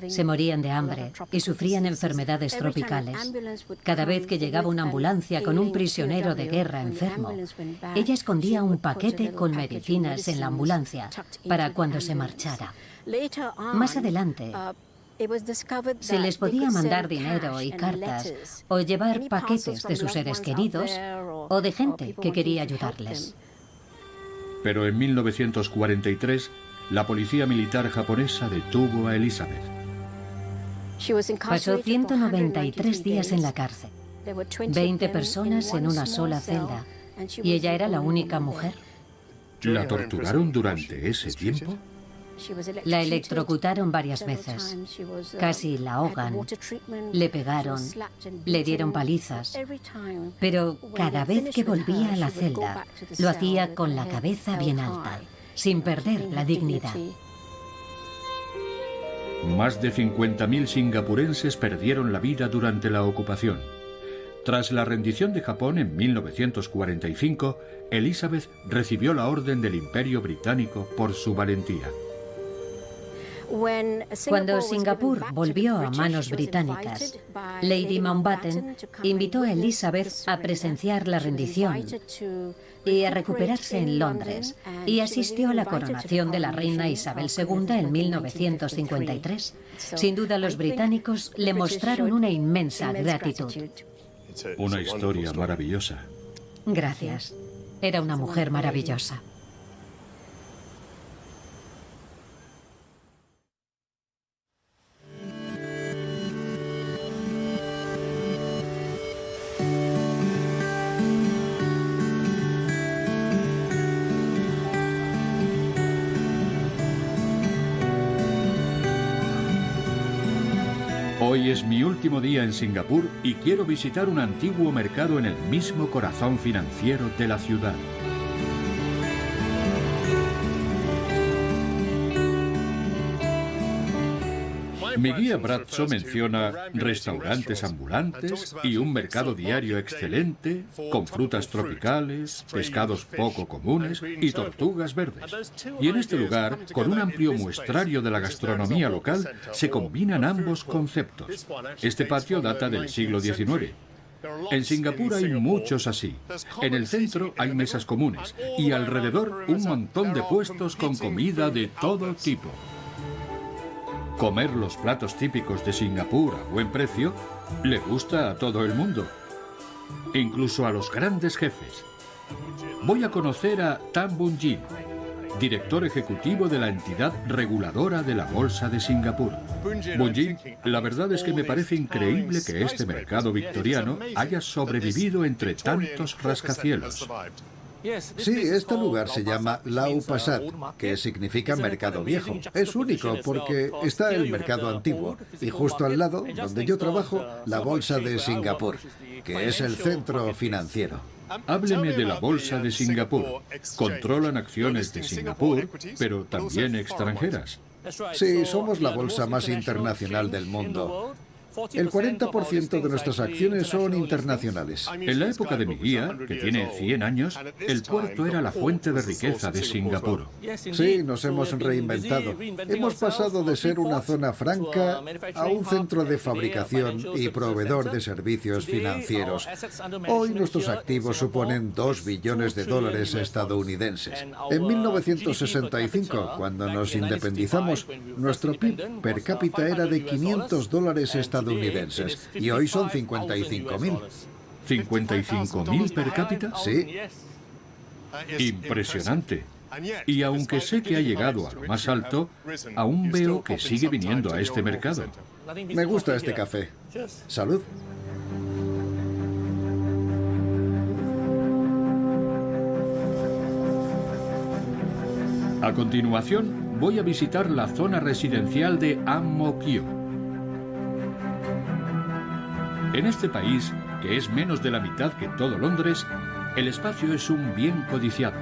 Se morían de hambre y sufrían enfermedades tropicales. Cada vez que llegaba una ambulancia con un prisionero de guerra enfermo, ella escondía un paquete con medicinas en la ambulancia para cuando se marchara. Más adelante, se les podía mandar dinero y cartas o llevar paquetes de sus seres queridos o de gente que quería ayudarles. Pero en 1943, la policía militar japonesa detuvo a Elizabeth. Pasó 193 días en la cárcel, 20 personas en una sola celda, y ella era la única mujer. ¿La torturaron durante ese tiempo? La electrocutaron varias veces, casi la ahogan, le pegaron, le dieron palizas, pero cada vez que volvía a la celda, lo hacía con la cabeza bien alta, sin perder la dignidad. Más de 50.000 singapurenses perdieron la vida durante la ocupación. Tras la rendición de Japón en 1945, Elizabeth recibió la Orden del Imperio Británico por su valentía. Cuando Singapur volvió a manos británicas, Lady Mountbatten invitó a Elizabeth a presenciar la rendición y a recuperarse en Londres, y asistió a la coronación de la reina Isabel II en 1953. Sin duda, los británicos le mostraron una inmensa gratitud. Una historia maravillosa. Gracias. Era una mujer maravillosa. Hoy es mi último día en Singapur y quiero visitar un antiguo mercado en el mismo corazón financiero de la ciudad. Mi guía Bradso menciona restaurantes ambulantes y un mercado diario excelente, con frutas tropicales, pescados poco comunes y tortugas verdes. Y en este lugar, con un amplio muestrario de la gastronomía local, se combinan ambos conceptos. Este patio data del siglo XIX. En Singapur hay muchos así. En el centro hay mesas comunes y alrededor un montón de puestos con comida de todo tipo. Comer los platos típicos de Singapur a buen precio le gusta a todo el mundo, incluso a los grandes jefes. Voy a conocer a Tan Boon Jin, director ejecutivo de la entidad reguladora de la Bolsa de Singapur. Boon Jin, la verdad es que me parece increíble que este mercado victoriano haya sobrevivido entre tantos rascacielos. Sí, este lugar se llama Lau Pa Sat, que significa mercado viejo. Es único porque está el mercado antiguo y justo al lado, donde yo trabajo, la Bolsa de Singapur, que es el centro financiero. Hábleme de la Bolsa de Singapur. Controlan acciones de Singapur, pero también extranjeras. Sí, somos la bolsa más internacional del mundo. El 40% de nuestras acciones son internacionales. En la época de mi guía, que tiene 100 años, el puerto era la fuente de riqueza de Singapur. Sí, nos hemos reinventado. Hemos pasado de ser una zona franca a un centro de fabricación y proveedor de servicios financieros. Hoy nuestros activos suponen $2 billones estadounidenses. En 1965, cuando nos independizamos, nuestro PIB per cápita era de $500 estadounidenses y hoy son 55.000. ¿55.000 per cápita? Sí. Impresionante. Y aunque sé que ha llegado a lo más alto, aún veo que sigue viniendo a este mercado. Me gusta este café. Salud. A continuación, voy a visitar la zona residencial de Am Mo Kio. En este país, que es menos de la mitad que todo Londres, el espacio es un bien codiciado.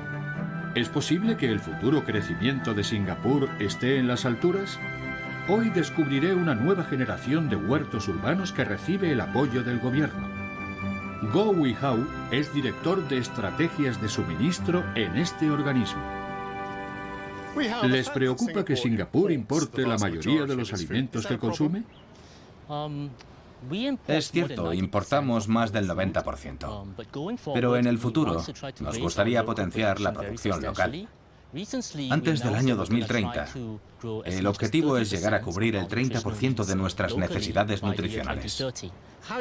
¿Es posible que el futuro crecimiento de Singapur esté en las alturas? Hoy descubriré una nueva generación de huertos urbanos que recibe el apoyo del gobierno. Goh Wee Hau es director de estrategias de suministro en este organismo. ¿Les preocupa que Singapur importe la mayoría de los alimentos que consume? Es cierto, importamos más del 90%. Pero en el futuro nos gustaría potenciar la producción local. Antes del año 2030, el objetivo es llegar a cubrir el 30% de nuestras necesidades nutricionales.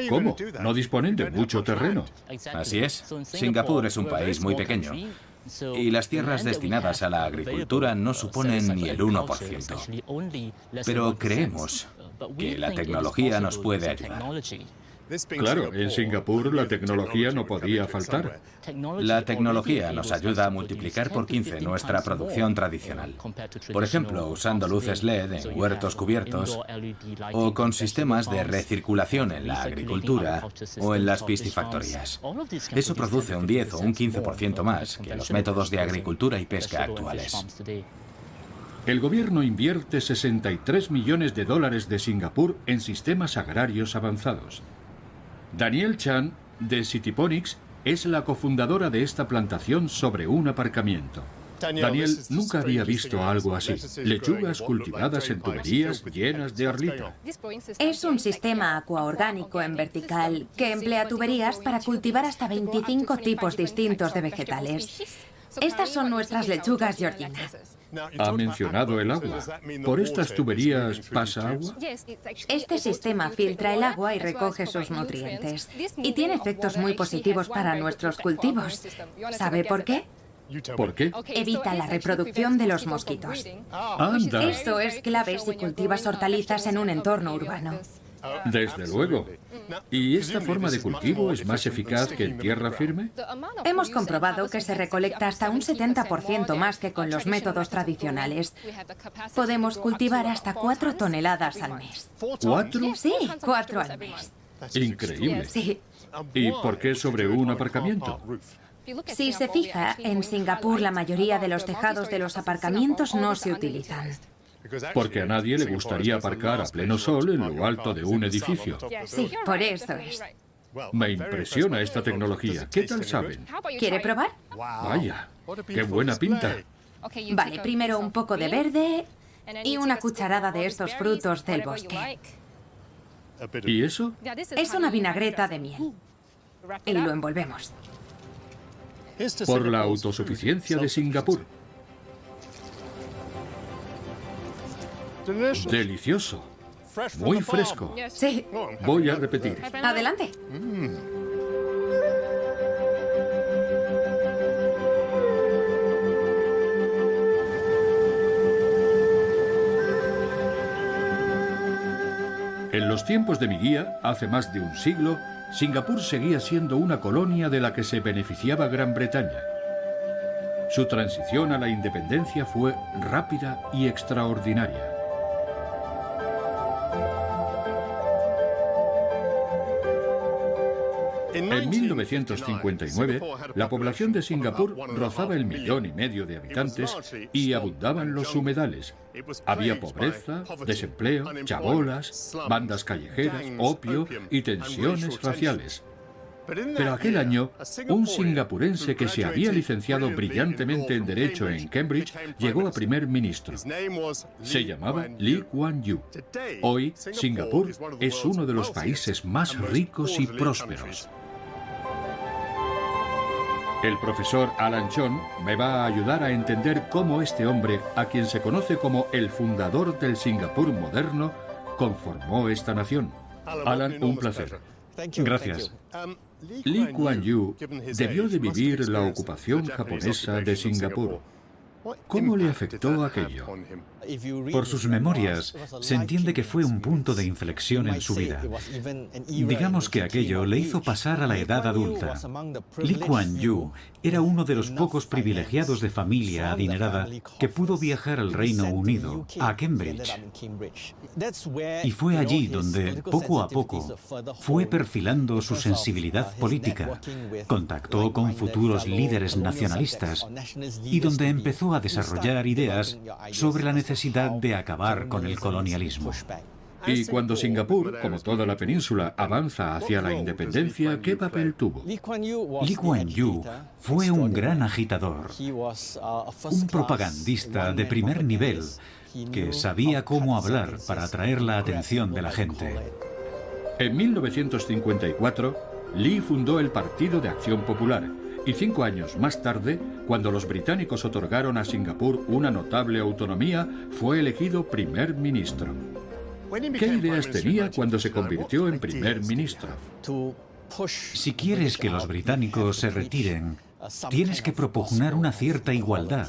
¿Cómo? ¿No disponen de mucho terreno? Así es. Singapur es un país muy pequeño. Y las tierras destinadas a la agricultura no suponen ni el 1%. Pero creemos que la tecnología nos puede ayudar. Claro, en Singapur la tecnología no podía faltar. La tecnología nos ayuda a multiplicar por 15 nuestra producción tradicional. Por ejemplo, usando luces LED en huertos cubiertos o con sistemas de recirculación en la agricultura o en las piscifactorías. Eso produce un 10 o un 15% más que los métodos de agricultura y pesca actuales. El gobierno invierte 63 millones de dólares de Singapur en sistemas agrarios avanzados. Danielle Chan, de Citiponics, es la cofundadora de esta plantación sobre un aparcamiento. Danielle nunca había visto algo así. Lechugas cultivadas en tuberías llenas de arlita. Es un sistema acuaorgánico en vertical que emplea tuberías para cultivar hasta 25 tipos distintos de vegetales. Estas son nuestras lechugas Georgina. Ha mencionado el agua. ¿Por estas tuberías pasa agua? Este sistema filtra el agua y recoge sus nutrientes. Y tiene efectos muy positivos para nuestros cultivos. ¿Sabe por qué? ¿Por qué? Evita la reproducción de los mosquitos. ¡Anda! Eso es clave si cultivas hortalizas en un entorno urbano. Desde luego. ¿Y esta forma de cultivo es más eficaz que en tierra firme? Hemos comprobado que se recolecta hasta un 70% más que con los métodos tradicionales. Podemos cultivar hasta 4 toneladas al mes. ¿4? Sí, 4 al mes. Increíble. Sí. ¿Y por qué sobre un aparcamiento? Si se fija, en Singapur la mayoría de los tejados de los aparcamientos no se utilizan. Porque a nadie le gustaría aparcar a pleno sol en lo alto de un edificio. Sí, por eso es. Me impresiona esta tecnología. ¿Qué tal saben? ¿Quiere probar? Vaya, qué buena pinta. Vale, primero un poco de verde y una cucharada de estos frutos del bosque. ¿Y eso? Es una vinagreta de miel. Y lo envolvemos. Por la autosuficiencia de Singapur. Delicioso. Muy fresco. Sí. Voy a repetir. Adelante. En los tiempos de mi guía, hace más de un siglo, Singapur seguía siendo una colonia de la que se beneficiaba Gran Bretaña. Su transición a la independencia fue rápida y extraordinaria. En 1959, la población de Singapur rozaba el 1,5 millones de habitantes y abundaban los humedales. Había pobreza, desempleo, chabolas, bandas callejeras, opio y tensiones raciales. Pero aquel año, un singapurense que se había licenciado brillantemente en Derecho en Cambridge llegó a primer ministro. Se llamaba Lee Kuan Yew. Hoy, Singapur es uno de los países más ricos y prósperos. El profesor Alan Chon me va a ayudar a entender cómo este hombre, a quien se conoce como el fundador del Singapur moderno, conformó esta nación. Alan, un placer. Gracias. Lee Kuan Yew debió de vivir la ocupación japonesa de Singapur. ¿Cómo le afectó aquello? Por sus memorias, se entiende que fue un punto de inflexión en su vida. Digamos que aquello le hizo pasar a la edad adulta. Lee Kuan Yew era uno de los pocos privilegiados de familia adinerada que pudo viajar al Reino Unido, a Cambridge. Y fue allí donde, poco a poco, fue perfilando su sensibilidad política, contactó con futuros líderes nacionalistas y donde empezó a desarrollar ideas sobre la necesidad de acabar con el colonialismo. Y cuando Singapur, como toda la península, avanza hacia la independencia, ¿qué papel tuvo? Lee Kuan Yew fue un gran agitador, un propagandista de primer nivel que sabía cómo hablar para atraer la atención de la gente. En 1954, Lee fundó el Partido de Acción Popular y 5 años más tarde, cuando los británicos otorgaron a Singapur una notable autonomía, fue elegido primer ministro. ¿Qué ideas tenía cuando se convirtió en primer ministro? Si quieres que los británicos se retiren, tienes que propugnar una cierta igualdad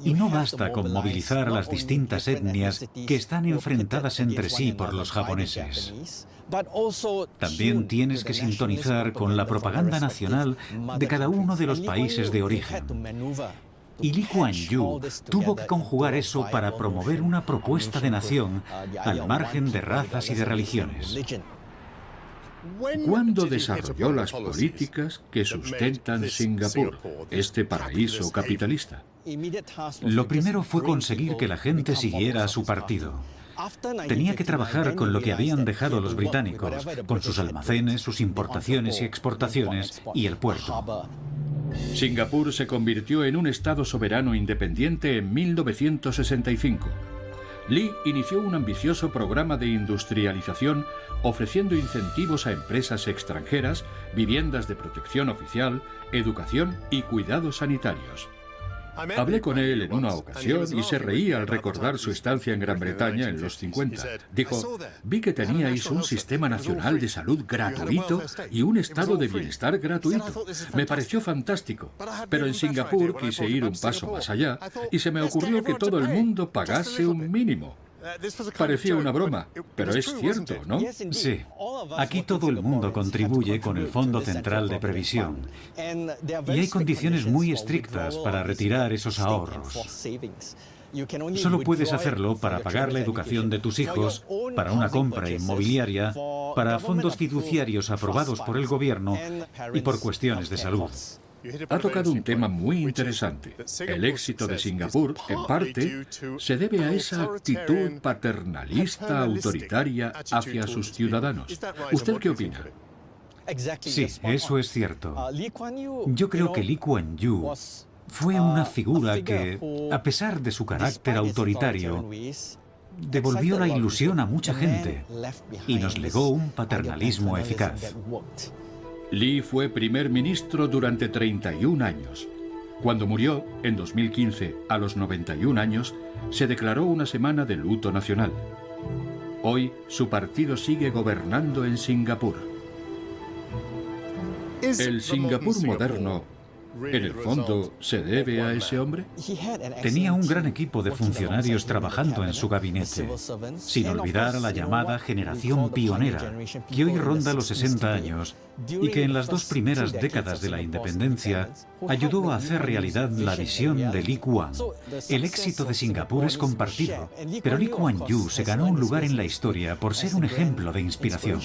Y no basta con movilizar a las distintas etnias que están enfrentadas entre sí por los japoneses. También tienes que sintonizar con la propaganda nacional de cada uno de los países de origen. Y Lee Kuan Yew tuvo que conjugar eso para promover una propuesta de nación al margen de razas y de religiones. ¿Cuándo desarrolló las políticas que sustentan Singapur, este paraíso capitalista? Lo primero fue conseguir que la gente siguiera a su partido. Tenía que trabajar con lo que habían dejado los británicos, con sus almacenes, sus importaciones y exportaciones y el puerto. Singapur se convirtió en un estado soberano independiente en 1965. Lee inició un ambicioso programa de industrialización ofreciendo incentivos a empresas extranjeras, viviendas de protección oficial, educación y cuidados sanitarios. Hablé con él en una ocasión y se reía al recordar su estancia en Gran Bretaña en los 50. Dijo, vi que teníais un sistema nacional de salud gratuito y un estado de bienestar gratuito. Me pareció fantástico, pero en Singapur quise ir un paso más allá y se me ocurrió que todo el mundo pagase un mínimo. Parecía una broma, pero es cierto, ¿no? Sí. Aquí todo el mundo contribuye con el Fondo Central de Previsión. Y hay condiciones muy estrictas para retirar esos ahorros. Solo puedes hacerlo para pagar la educación de tus hijos, para una compra inmobiliaria, para fondos fiduciarios aprobados por el gobierno y por cuestiones de salud. Ha tocado un tema muy interesante. El éxito de Singapur, en parte, se debe a esa actitud paternalista, autoritaria hacia sus ciudadanos. ¿Usted qué opina? Sí, eso es cierto. Yo creo que Lee Kuan Yew fue una figura que, a pesar de su carácter autoritario, devolvió la ilusión a mucha gente y nos legó un paternalismo eficaz. Lee fue primer ministro durante 31 años. Cuando murió, en 2015, a los 91 años, se declaró una semana de luto nacional. Hoy, su partido sigue gobernando en Singapur. ¿El Singapur moderno, en el fondo, se debe a ese hombre? Tenía un gran equipo de funcionarios trabajando en su gabinete, sin olvidar a la llamada generación pionera, que hoy ronda los 60 años y que en las 2 primeras décadas de la independencia ayudó a hacer realidad la visión de Lee Kuan. El éxito de Singapur es compartido, pero Lee Kuan Yew se ganó un lugar en la historia por ser un ejemplo de inspiración.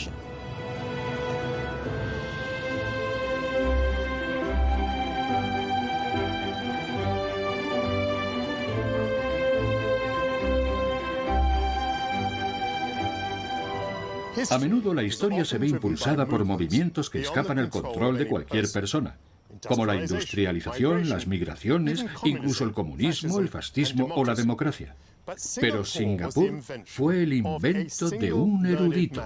A menudo la historia se ve impulsada por movimientos que escapan al control de cualquier persona, como la industrialización, las migraciones, incluso el comunismo, el fascismo o la democracia. Pero Singapur fue el invento de un erudito,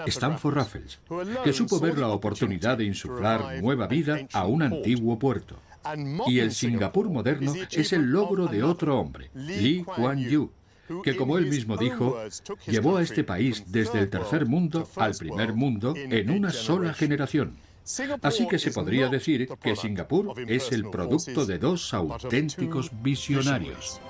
Stanford Raffles, que supo ver la oportunidad de insuflar nueva vida a un antiguo puerto. Y el Singapur moderno es el logro de otro hombre, Lee Kuan Yew, que, como él mismo dijo, llevó a este país desde el tercer mundo al primer mundo en una sola generación. Así que se podría decir que Singapur es el producto de 2 auténticos visionarios.